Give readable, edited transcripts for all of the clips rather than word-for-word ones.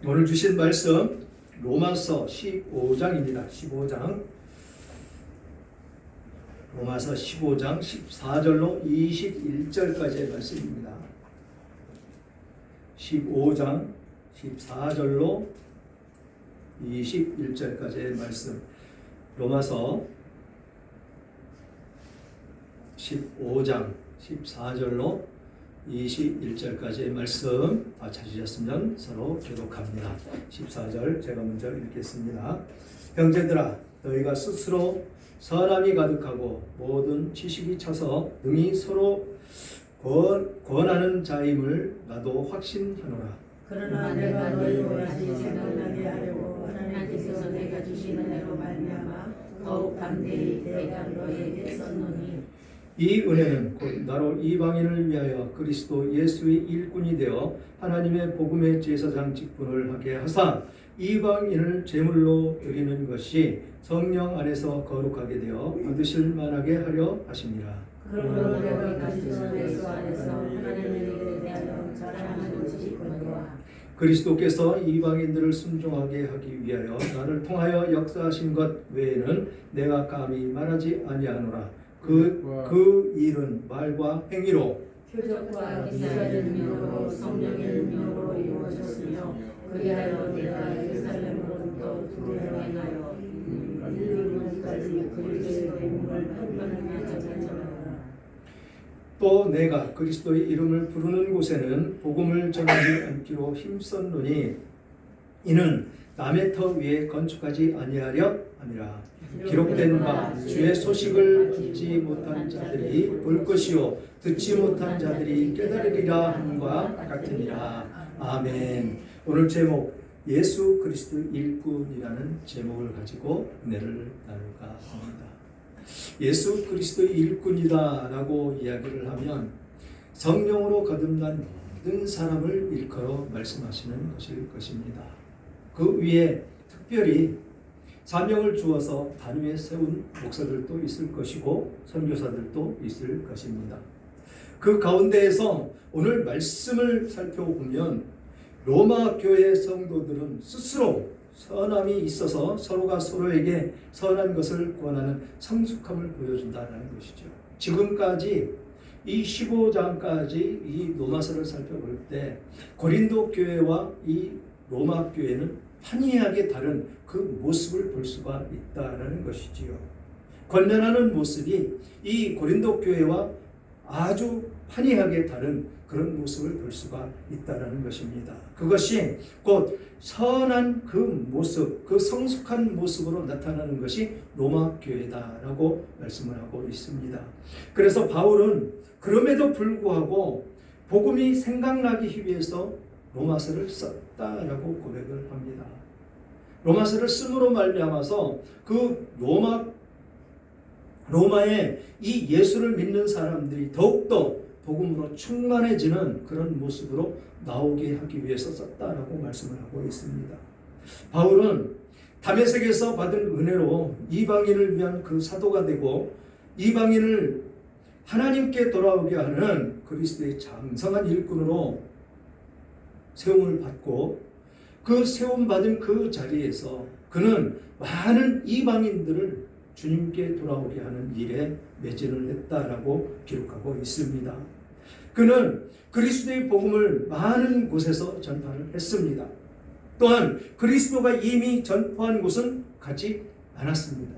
오늘 주신 말씀 로마서 15장입니다. 15장 로마서 15장 14절로 21절까지의 말씀입니다. 15장 14절로 21절까지의 말씀. 로마서 15장 14절로 21절까지의 말씀 찾으셨으면 서로 교독합니다. 14절 제가 먼저 읽겠습니다. 형제들아, 너희가 스스로 선함이 가득하고 모든 지식이 차서 능히 서로 권하는 자임을 나도 확신하노라. 그러나 내가 너희로 다시 생각나게 하려고 하나님께서 내가 주신 은혜로 말미암아 더욱 담대히 내가 너희에게 썼노니, 이 은혜는 곧 나로 이방인을 위하여 그리스도 예수의 일꾼이 되어 하나님의 복음의 제사장 직분을 하게 하사 이방인을 제물로 드리는 것이 성령 안에서 거룩하게 되어 받으실 만하게 하려 하심이라. 그러므로 내가 그리스도 예수 안에서 하나님에 대하여 자랑하고 싶거니와 그리스도께서 이방인들을 순종하게 하기 위하여 나를 통하여 역사하신 것 외에는 내가 감히 말하지 아니하노라. 그 일은 말과 행위로 표적과 기사의 능력으로 성령의 능력으로 이루어졌으며, 그리하여 내가 예루살렘으로부터 두루로 행하여 일루까지 그리스도의 몸을 판단하며 전하노라. 또 내가 그리스도의 이름을 부르는 곳에는 복음을 전하지 않기로 힘썼노니, 이는 남의 터 위에 건축하지 아니하려 함이라. 기록된 바 주의 소식을 듣지 못한 자들이 볼 것이요 듣지 못한 자들이 깨달으리라 함과 같으니라. 아멘. 오늘 제목 예수 그리스도 일꾼이라는 제목을 가지고 은혜를 나눌까 합니다. 예수 그리스도 일꾼이다라고 이야기를 하면 성령으로 거듭난 모든 사람을 일컬어 말씀하시는 것일 것입니다. 그 위에 특별히 사명을 주어서 단위에 세운 목사들도 있을 것이고 선교사들도 있을 것입니다. 그 가운데에서 오늘 말씀을 살펴보면 로마 교회 성도들은 스스로 선함이 있어서 서로가 서로에게 선한 것을 권하는 성숙함을 보여준다는 것이죠. 지금까지 이 15장까지 이 로마서를 살펴볼 때 고린도 교회와 이 로마 교회는 판이하게 다른 그 모습을 볼 수가 있다는 것이지요. 권면하는 모습이 이 고린도 교회와 아주 판이하게 다른 그런 모습을 볼 수가 있다는 것입니다. 그것이 곧 선한 그 모습, 그 성숙한 모습으로 나타나는 것이 로마 교회다라고 말씀을 하고 있습니다. 그래서 바울은 그럼에도 불구하고 복음이 생각나기 위해서 로마서를 썼다라고 고백을 합니다. 로마서를 쓰므로 말미암아서 그 로마의 이 예수를 믿는 사람들이 더욱더 복음으로 충만해지는 그런 모습으로 나오게 하기 위해서 썼다라고 말씀을 하고 있습니다. 바울은 다메섹에서 받은 은혜로 이방인을 위한 그 사도가 되고 이방인을 하나님께 돌아오게 하는 그리스도의 장성한 일꾼으로 세움을 받고 그 세움받은 그 자리에서 그는 많은 이방인들을 주님께 돌아오게 하는 일에 매진을 했다라고 기록하고 있습니다. 그는 그리스도의 복음을 많은 곳에서 전파를 했습니다. 또한 그리스도가 이미 전파한 곳은 가지 않았습니다.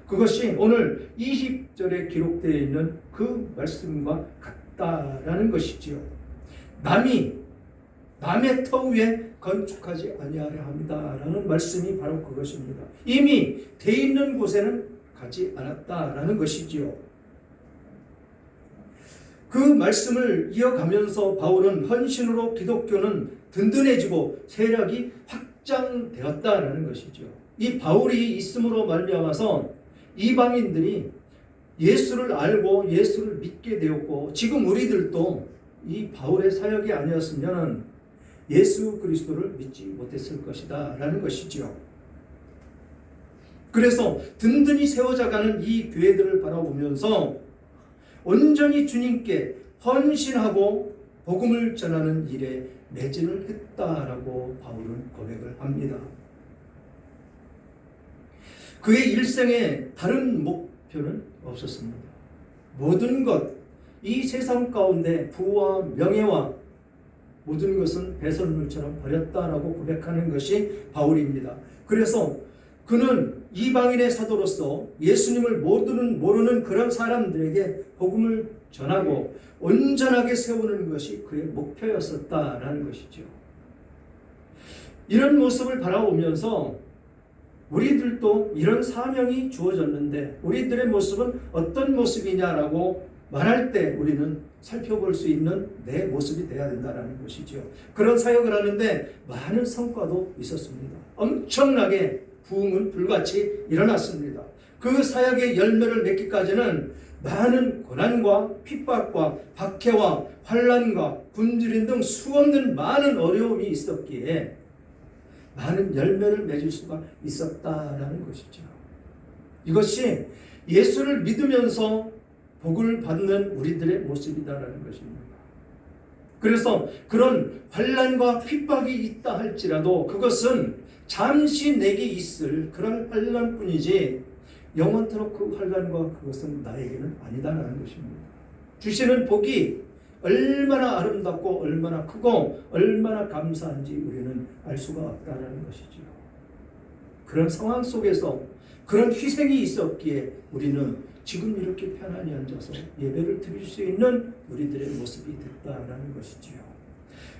그것이 오늘 20절에 기록되어 있는 그 말씀과 같다라는 것이지요. 남의 터 위에 건축하지 아니하려 합니다라는 말씀이 바로 그것입니다. 이미 돼 있는 곳에는 가지 않았다라는 것이지요. 그 말씀을 이어가면서 바울은 헌신으로 기독교는 든든해지고 세력이 확장되었다라는 것이죠. 이 바울이 있음으로 말미암아서 이방인들이 예수를 알고 예수를 믿게 되었고, 지금 우리들도 이 바울의 사역이 아니었으면 예수 그리스도를 믿지 못했을 것이다 라는 것이지요. 그래서 든든히 세워져가는 이 교회들을 바라보면서 온전히 주님께 헌신하고 복음을 전하는 일에 매진을 했다라고 바울은 고백을 합니다. 그의 일생에 다른 목표는 없었습니다. 모든 것, 이 세상 가운데 부와 명예와 모든 것은 배설물처럼 버렸다라고 고백하는 것이 바울입니다. 그래서 그는 이방인의 사도로서 예수님을 모르는 그런 사람들에게 복음을 전하고 온전하게 세우는 것이 그의 목표였었다라는 것이죠. 이런 모습을 바라보면서 우리들도 이런 사명이 주어졌는데 우리들의 모습은 어떤 모습이냐라고 말할 때 우리는 살펴볼 수 있는 내 모습이 되어야 된다는 것이죠. 그런 사역을 하는데 많은 성과도 있었습니다. 엄청나게 부흥은 불같이 일어났습니다. 그 사역의 열매를 맺기까지는 많은 고난과 핍박과 박해와 환난과 굶주림 등 수없는 많은 어려움이 있었기에 많은 열매를 맺을 수가 있었다라는 것이죠. 이것이 예수를 믿으면서 복을 받는 우리들의 모습이다라는 것입니다. 그래서 그런 환난과 핍박이 있다 할지라도 그것은 잠시 내게 있을 그런 환난뿐이지 영원토록 그 환난과 그것은 나에게는 아니다라는 것입니다. 주시는 복이 얼마나 아름답고 얼마나 크고 얼마나 감사한지 우리는 알 수가 없다는 것이죠. 그런 상황 속에서 그런 희생이 있었기에 우리는 지금 이렇게 편안히 앉아서 예배를 드릴 수 있는 우리들의 모습이 됐다라는 것이지요.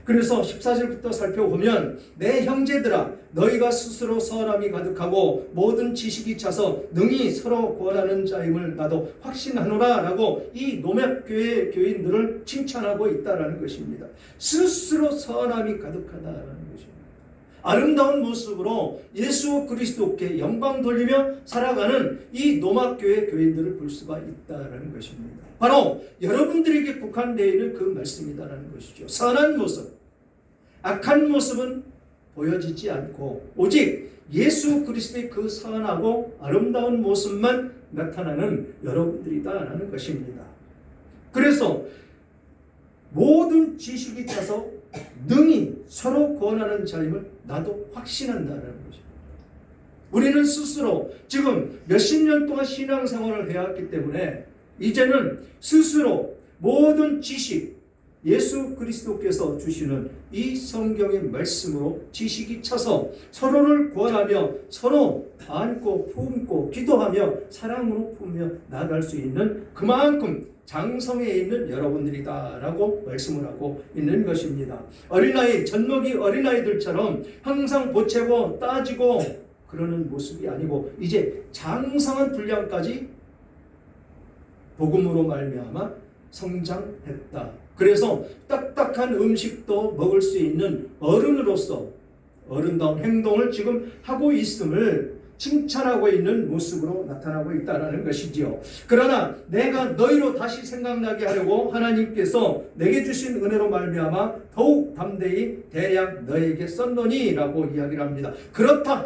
그래서 14절부터 살펴보면 내 형제들아 너희가 스스로 선함이 가득하고 모든 지식이 차서 능히 서로 구원하는 자임을 나도 확신하노라 라고 이 노맥교회 교인들을 칭찬하고 있다는 것입니다. 스스로 선함이 가득하다라는 것입니다. 아름다운 모습으로 예수 그리스도께 영광 돌리며 살아가는 이 노막교회 교인들을 볼 수가 있다는 것입니다. 바로 여러분들에게 국한되어 있는 그 말씀이다라는 것이죠. 선한 모습, 악한 모습은 보여지지 않고 오직 예수 그리스도의 그 선하고 아름다운 모습만 나타나는 여러분들이다라는 것입니다. 그래서 모든 지식이 차서 능히 서로 구원하는 자임을 나도 확신한다는 것입니다. 우리는 스스로 지금 몇십 년 동안 신앙생활을 해왔기 때문에 이제는 스스로 모든 지식, 예수 그리스도께서 주시는 이 성경의 말씀으로 지식이 차서 서로를 구원하며 서로 안고 품고 기도하며 사랑으로 품며 나아갈 수 있는 그만큼 장성에 있는 여러분들이다라고 말씀을 하고 있는 것입니다. 어린아이, 젖먹이 어린아이들처럼 항상 보채고 따지고 그러는 모습이 아니고 이제 장성한 분량까지 복음으로 말미암아 성장했다. 그래서 딱딱한 음식도 먹을 수 있는 어른으로서 어른다운 행동을 지금 하고 있음을 칭찬하고 있는 모습으로 나타나고 있다는 것이지요. 그러나 내가 너희로 다시 생각나게 하려고 하나님께서 내게 주신 은혜로 말미암아 더욱 담대히 대량 너에게 썼노니 라고 이야기를 합니다. 그렇다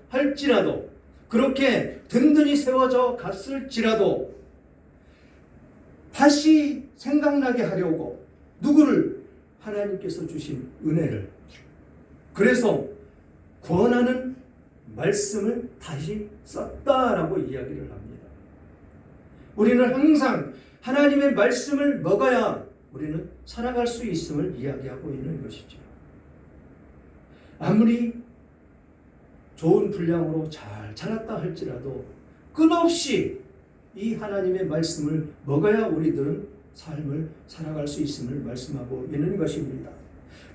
할지라도 그렇게 든든히 세워져 갔을지라도 다시 생각나게 하려고 누구를? 하나님께서 주신 은혜를, 그래서 구원하는 말씀을 다시 썼다라고 이야기를 합니다. 우리는 항상 하나님의 말씀을 먹어야 우리는 살아갈 수 있음을 이야기하고 있는 것이죠. 아무리 좋은 분량으로 잘 자랐다 할지라도 끝없이 이 하나님의 말씀을 먹어야 우리들은 삶을 살아갈 수 있음을 말씀하고 있는 것입니다.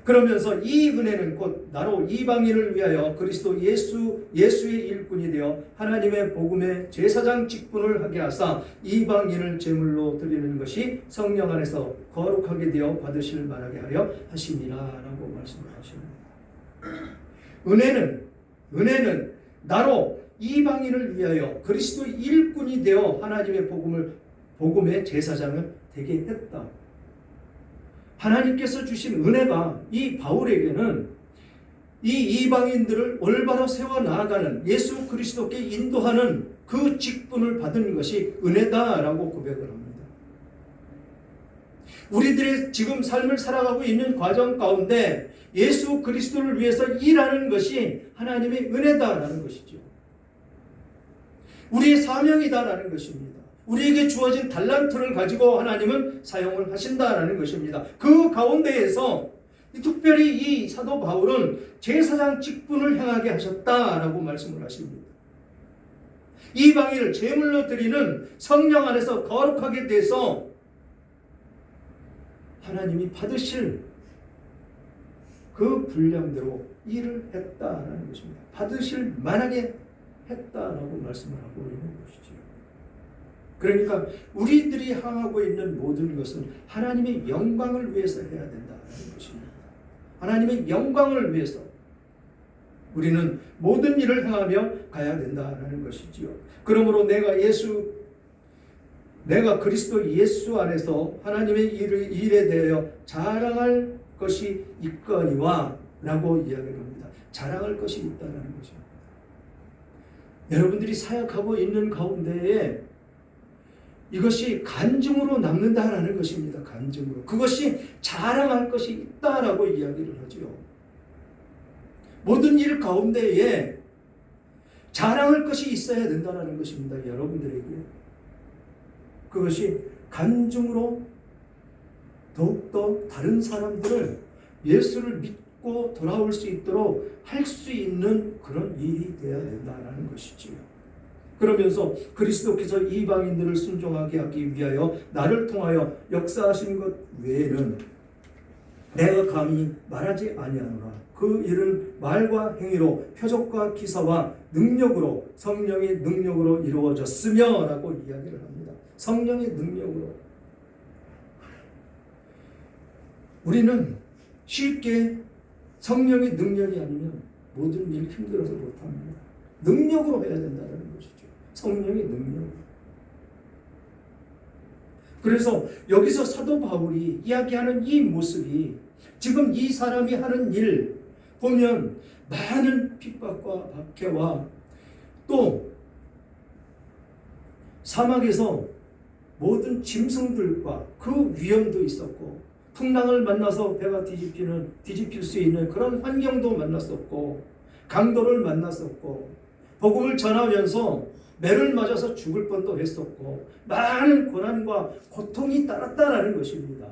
그러면서 이 은혜는 곧 나로 이방인을 위하여 그리스도 예수의 일꾼이 되어 하나님의 복음의 제사장 직분을 하게 하사 이방인을 제물로 드리는 것이 성령 안에서 거룩하게 되어 받으실 만하게 하려 하심이라 라고 말씀을 하십니다. 은혜는 나로 이방인을 위하여 그리스도 일꾼이 되어 하나님의 복음의 제사장을 되게 했다. 하나님께서 주신 은혜가 이 바울에게는 이 이방인들을 올바로 세워나가는 예수 그리스도께 인도하는 그 직분을 받은 것이 은혜다라고 고백을 합니다. 우리들의 지금 삶을 살아가고 있는 과정 가운데 예수 그리스도를 위해서 일하는 것이 하나님의 은혜다라는 것이죠. 우리의 사명이다라는 것입니다. 우리에게 주어진 달란트를 가지고 하나님은 사용을 하신다라는 것입니다. 그 가운데에서 특별히 이 사도 바울은 제사장 직분을 행하게 하셨다라고 말씀을 하십니다. 이방인을 제물로 드리는 성령 안에서 거룩하게 돼서 하나님이 받으실 그 분량대로 일을 했다라는 것입니다. 받으실 만하게 했다라고 말씀을 하고 있는 것이죠. 그러니까 우리들이 향하고 있는 모든 것은 하나님의 영광을 위해서 해야 된다는 것입니다. 하나님의 영광을 위해서 우리는 모든 일을 행하며 가야 된다는 것이지요. 그러므로 내가 그리스도 예수 안에서 하나님의 일에 대하여 자랑할 것이 있거니와 라고 이야기를 합니다. 자랑할 것이 있다는 것입니다. 여러분들이 사역하고 있는 가운데에 이것이 간증으로 남는다라는 것입니다. 간증으로. 그것이 자랑할 것이 있다라고 이야기를 하죠. 모든 일 가운데에 자랑할 것이 있어야 된다는 것입니다. 여러분들에게. 그것이 간증으로 더욱더 다른 사람들을 예수를 믿고 돌아올 수 있도록 할 수 있는 그런 일이 되어야 된다는 것이지요. 그러면서 그리스도께서 이방인들을 순종하게 하기 위하여 나를 통하여 역사하신 것 외에는 내가 감히 말하지 아니하노라. 그 일은 말과 행위로 표적과 기사와 능력으로 성령의 능력으로 이루어졌으며 라고 이야기를 합니다. 성령의 능력으로. 우리는 쉽게 성령의 능력이 아니면 모든 일 힘들어서 못합니다. 능력으로 해야 된다는 것이죠. 성령의 능력으로. 그래서 여기서 사도 바울이 이야기하는 이 모습이 지금 이 사람이 하는 일 보면 많은 핍박과 박해와 또 사막에서 모든 짐승들과 그 위험도 있었고 풍랑을 만나서 배가 뒤집힐 수 있는 그런 환경도 만났었고 강도를 만났었고 복음을 전하면서 매를 맞아서 죽을 뻔도 했었고 많은 고난과 고통이 따랐다라는 것입니다.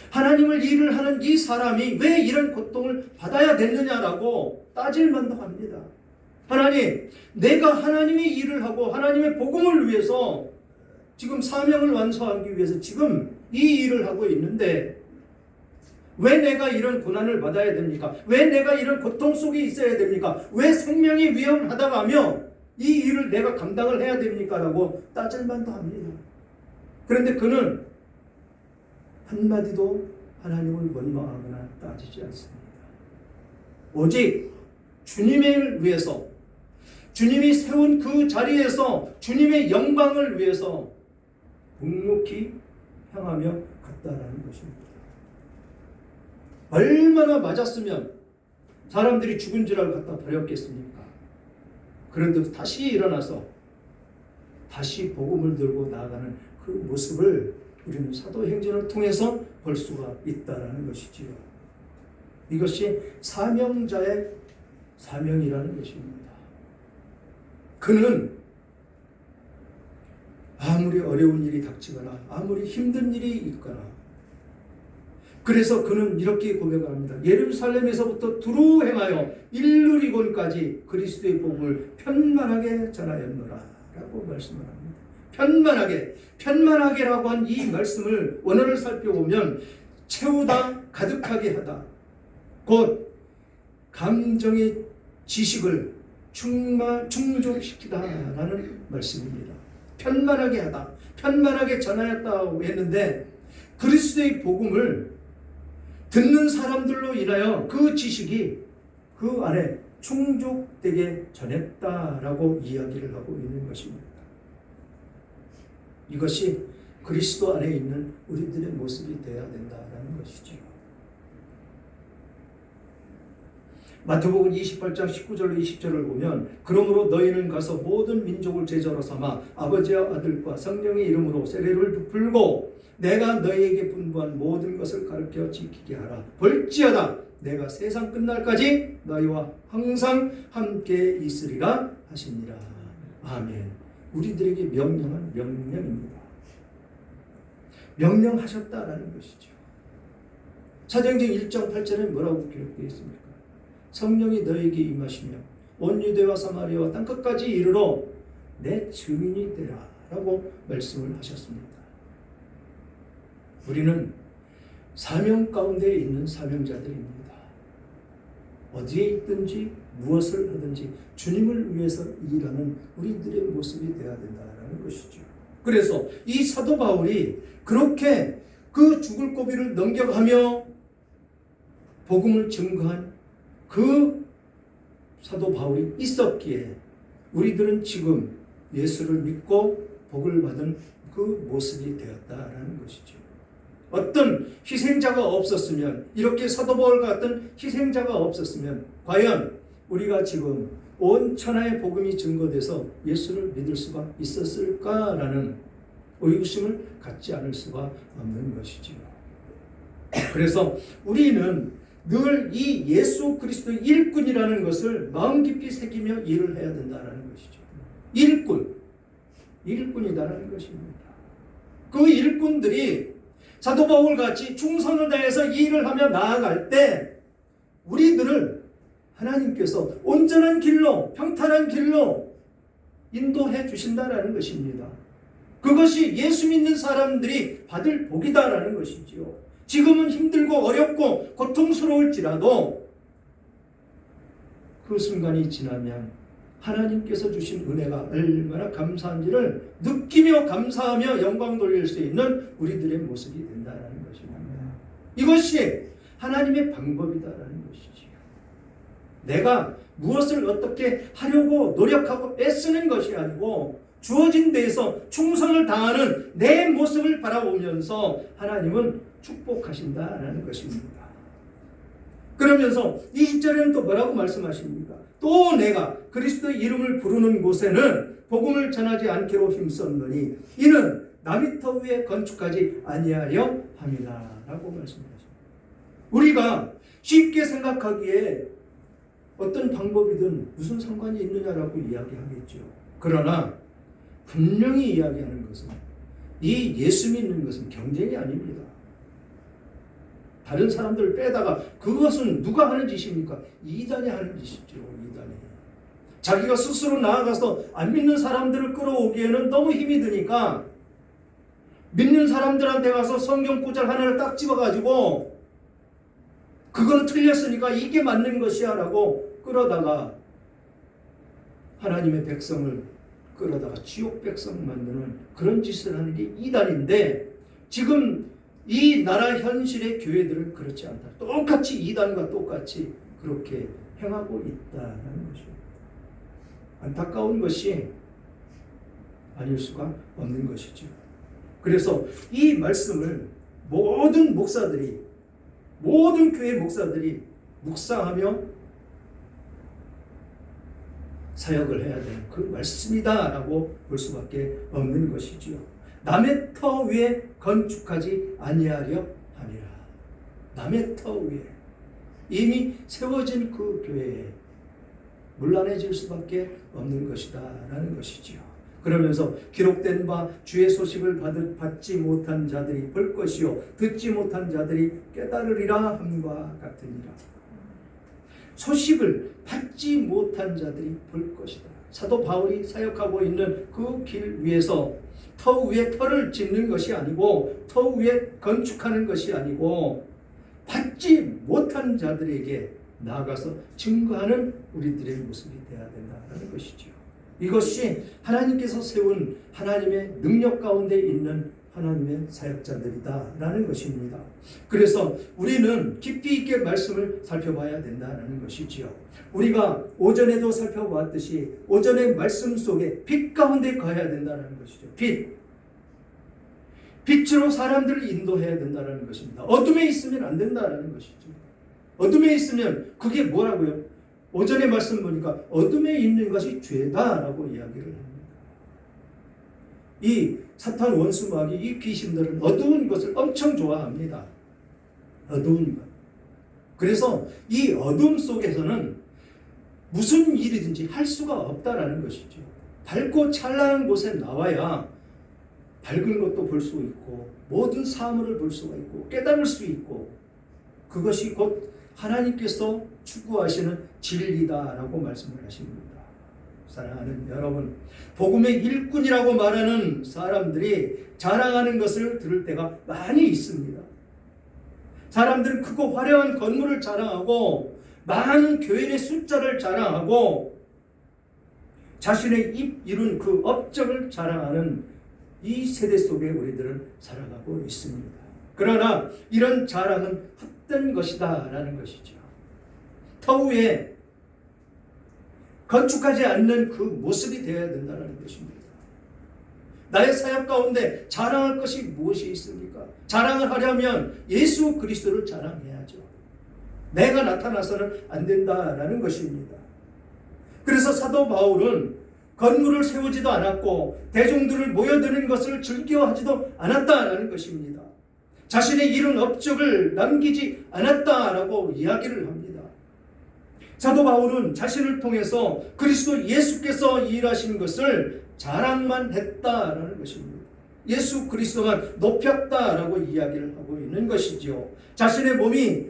하나님을 일을 하는 이 사람이 왜 이런 고통을 받아야 됐느냐라고 따질 만도 합니다. 하나님, 내가 하나님의 일을 하고 하나님의 복음을 위해서 지금 사명을 완수하기 위해서 지금 이 일을 하고 있는데 왜 내가 이런 고난을 받아야 됩니까? 왜 내가 이런 고통 속에 있어야 됩니까? 왜 생명이 위험하다가며 이 일을 내가 감당을 해야 됩니까? 라고 따질 만도 합니다. 그런데 그는 한마디도 하나님을 원망하거나 따지지 않습니다. 오직 주님의 일을 위해서 주님이 세운 그 자리에서 주님의 영광을 위해서 묵묵히 향하며 갔다라는 것입니다. 얼마나 맞았으면 사람들이 죽은 줄 알고 갖다 버렸겠습니까? 그런데 다시 일어나서 다시 복음을 들고 나아가는 그 모습을 우리는 사도행전을 통해서 볼 수가 있다라는 것이지요. 이것이 사명자의 사명이라는 것입니다. 그는 아무리 어려운 일이 닥치거나 아무리 힘든 일이 있거나 그래서 그는 이렇게 고백을 합니다. 예루살렘에서부터 두루 행하여 일루리곤까지 그리스도의 복음을 편만하게 전하였노라 라고 말씀을 합니다. 편만하게라고 한 이 말씀을 원어를 살펴보면 채우다, 가득하게 하다, 곧 감정의 지식을 충족시키다라는 말씀입니다. 편만하게 하다, 편만하게 전하였다고 했는데 그리스도의 복음을 듣는 사람들로 인하여 그 지식이 그 안에 충족되게 전했다라고 이야기를 하고 있는 것입니다. 이것이 그리스도 안에 있는 우리들의 모습이 되어야 된다는 것이죠. 마태복음 28장 19절로 20절을 보면 그러므로 너희는 가서 모든 민족을 제자로 삼아 아버지와 아들과 성령의 이름으로 세례를 베풀고 내가 너희에게 분부한 모든 것을 가르쳐 지키게 하라. 볼지어다 내가 세상 끝날까지 너희와 항상 함께 있으리라 하시니라. 아멘. 우리들에게 명령한 명령입니다. 명령하셨다라는 것이죠. 사도행전 1장 8절에 뭐라고 기록되어 있습니까? 성령이 너희에게 임하시며 온 유대와 사마리아와 땅끝까지 이르러 내 증인이 되라 라고 말씀을 하셨습니다. 우리는 사명 가운데 있는 사명자들입니다. 어디에 있든지 무엇을 하든지 주님을 위해서 일하는 우리들의 모습이 되어야 된다는 것이죠. 그래서 이 사도 바울이 그렇게 그 죽을 고비를 넘겨가며 복음을 증거한 그 사도 바울이 있었기에 우리들은 지금 예수를 믿고 복을 받은 그 모습이 되었다라는 것이죠. 어떤 희생자가 없었으면, 이렇게 사도 바울 같은 희생자가 없었으면 과연 우리가 지금 온 천하의 복음이 증거돼서 예수를 믿을 수가 있었을까라는 의구심을 갖지 않을 수가 없는 것이지요. 그래서 우리는 늘 이 예수 그리스도 일꾼이라는 것을 마음 깊이 새기며 일을 해야 된다는 것이죠. 일꾼이다라는 것입니다. 그 일꾼들이 사도 바울 같이 충성을 다해서 일을 하며 나아갈 때 우리들을 하나님께서 온전한 길로, 평탄한 길로 인도해 주신다라는 것입니다. 그것이 예수 믿는 사람들이 받을 복이다라는 것이지요. 지금은 힘들고 어렵고 고통스러울지라도 그 순간이 지나면 하나님께서 주신 은혜가 얼마나 감사한지를 느끼며 감사하며 영광 돌릴 수 있는 우리들의 모습이 된다는 것입니다. 이것이 하나님의 방법이다라는 것이지요. 내가 무엇을 어떻게 하려고 노력하고 애쓰는 것이 아니고 주어진 데에서 충성을 다하는 내 모습을 바라보면서 하나님은 축복하신다라는 것입니다. 그러면서 20절에는 또 뭐라고 말씀하십니까? 또 내가 그리스도의 이름을 부르는 곳에는 복음을 전하지 않기로 힘썼노니 이는 남이 터 위에 건축하지 아니하려 함이라 라고 말씀하십니다. 우리가 쉽게 생각하기에 어떤 방법이든 무슨 상관이 있느냐라고 이야기하겠죠. 그러나 분명히 이야기하는 것은 이 예수 믿는 것은 경쟁이 아닙니다. 다른 사람들을 빼다가 그것은 누가 하는 짓입니까? 이단이 하는 짓이죠. 이단이. 자기가 스스로 나아가서 안 믿는 사람들을 끌어오기에는 너무 힘이 드니까 믿는 사람들한테 가서 성경 구절 하나를 딱 집어가지고 그거는 틀렸으니까 이게 맞는 것이야 라고 끌어다가 하나님의 백성을 끌어다가 지옥 백성 만드는 그런 짓을 하는 게 이단인데, 지금 이 나라 현실의 교회들은 그렇지 않다. 똑같이 이단과 똑같이 그렇게 행하고 있다는 것입니다. 안타까운 것이 아닐 수가 없는 것이죠. 그래서 이 말씀을 모든 목사들이, 모든 교회 목사들이 묵상하며 사역을 해야 되는 그 말씀이다라고 볼 수밖에 없는 것이지요. 남의 터 위에 건축하지 아니하려 함이라. 남의 터 위에 이미 세워진 그 교회에 문란해질 수밖에 없는 것이다라는 것이지요. 그러면서 기록된 바 주의 소식을 받지 못한 자들이 볼 것이요 듣지 못한 자들이 깨달으리라 함과 같으니라. 소식을 받지 못한 자들이 볼 것이다. 사도 바울이 사역하고 있는 그 길 위에서 터 위에 터를 짓는 것이 아니고 터 위에 건축하는 것이 아니고 받지 못한 자들에게 나아가서 증거하는 우리들의 모습이 되어야 된다는 것이죠. 이것이 하나님께서 세운 하나님의 능력 가운데 있는 하나님의 사역자들이다라는 것입니다. 그래서 우리는 깊이 있게 말씀을 살펴봐야 된다는 것이지요. 우리가 오전에도 살펴보았듯이 오전의 말씀 속에 빛 가운데 가야 된다는 것이죠. 빛으로 사람들을 인도해야 된다는 것입니다. 어둠에 있으면 안 된다는 것이죠. 어둠에 있으면 그게 뭐라고요? 오전의 말씀 보니까 어둠에 있는 것이 죄다라고 이야기를 합니다. 이 사탄 원수 마귀 이 귀신들은 어두운 것을 엄청 좋아합니다. 어두운 것. 그래서 이 어둠 속에서는 무슨 일이든지 할 수가 없다라는 것이죠. 밝고 찬란한 곳에 나와야 밝은 것도 볼 수 있고 모든 사물을 볼 수가 있고 깨달을 수 있고 그것이 곧 하나님께서 추구하시는 진리다라고 말씀을 하십니다. 사랑하는 여러분, 복음의 일꾼이라고 말하는 사람들이 자랑하는 것을 들을 때가 많이 있습니다. 사람들은 크고 화려한 건물을 자랑하고 많은 교인의 숫자를 자랑하고 자신의 입 이룬 그 업적을 자랑하는 이 세대 속에 우리들은 살아가고 있습니다. 그러나 이런 자랑은 헛된 것이다 라는 것이죠. 터 위에 건축하지 않는 그 모습이 되어야 된다는 것입니다. 나의 사역 가운데 자랑할 것이 무엇이 있습니까? 자랑을 하려면 예수 그리스도를 자랑해야죠. 내가 나타나서는 안 된다라는 것입니다. 그래서 사도 바울은 건물을 세우지도 않았고 대중들을 모여드는 것을 즐겨하지도 않았다라는 것입니다. 자신의 이룬 업적을 남기지 않았다라고 이야기를 합니다. 사도 바울은 자신을 통해서 그리스도 예수께서 일하신 것을 자랑만 했다라는 것입니다. 예수 그리스도만 높였다라고 이야기를 하고 있는 것이죠. 자신의 몸이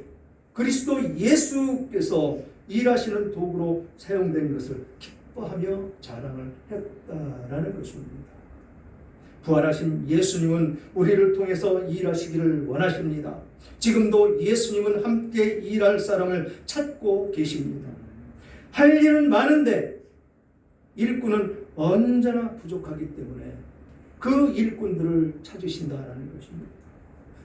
그리스도 예수께서 일하시는 도구로 사용된 것을 기뻐하며 자랑을 했다라는 것입니다. 부활하신 예수님은 우리를 통해서 일하시기를 원하십니다. 지금도 예수님은 함께 일할 사람을 찾고 계십니다. 할 일은 많은데 일꾼은 언제나 부족하기 때문에 그 일꾼들을 찾으신다라는 것입니다.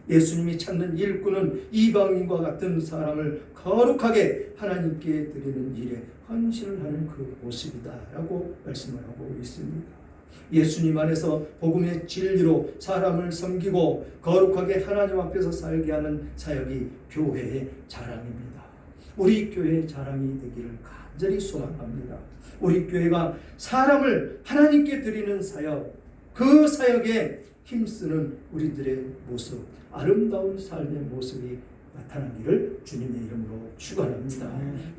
예수님이 찾는 일꾼은 이방인과 같은 사람을 거룩하게 하나님께 드리는 일에 헌신을 하는 그 모습이다라고 말씀을 하고 있습니다. 예수님 안에서 복음의 진리로 사람을 섬기고 거룩하게 하나님 앞에서 살게 하는 사역이 교회의 자랑입니다. 우리 교회의 자랑이 되기를 간절히 소망합니다. 우리 교회가 사람을 하나님께 드리는 사역, 그 사역에 힘쓰는 우리들의 모습, 아름다운 삶의 모습이 나타나기를 주님의 이름으로 축원합니다.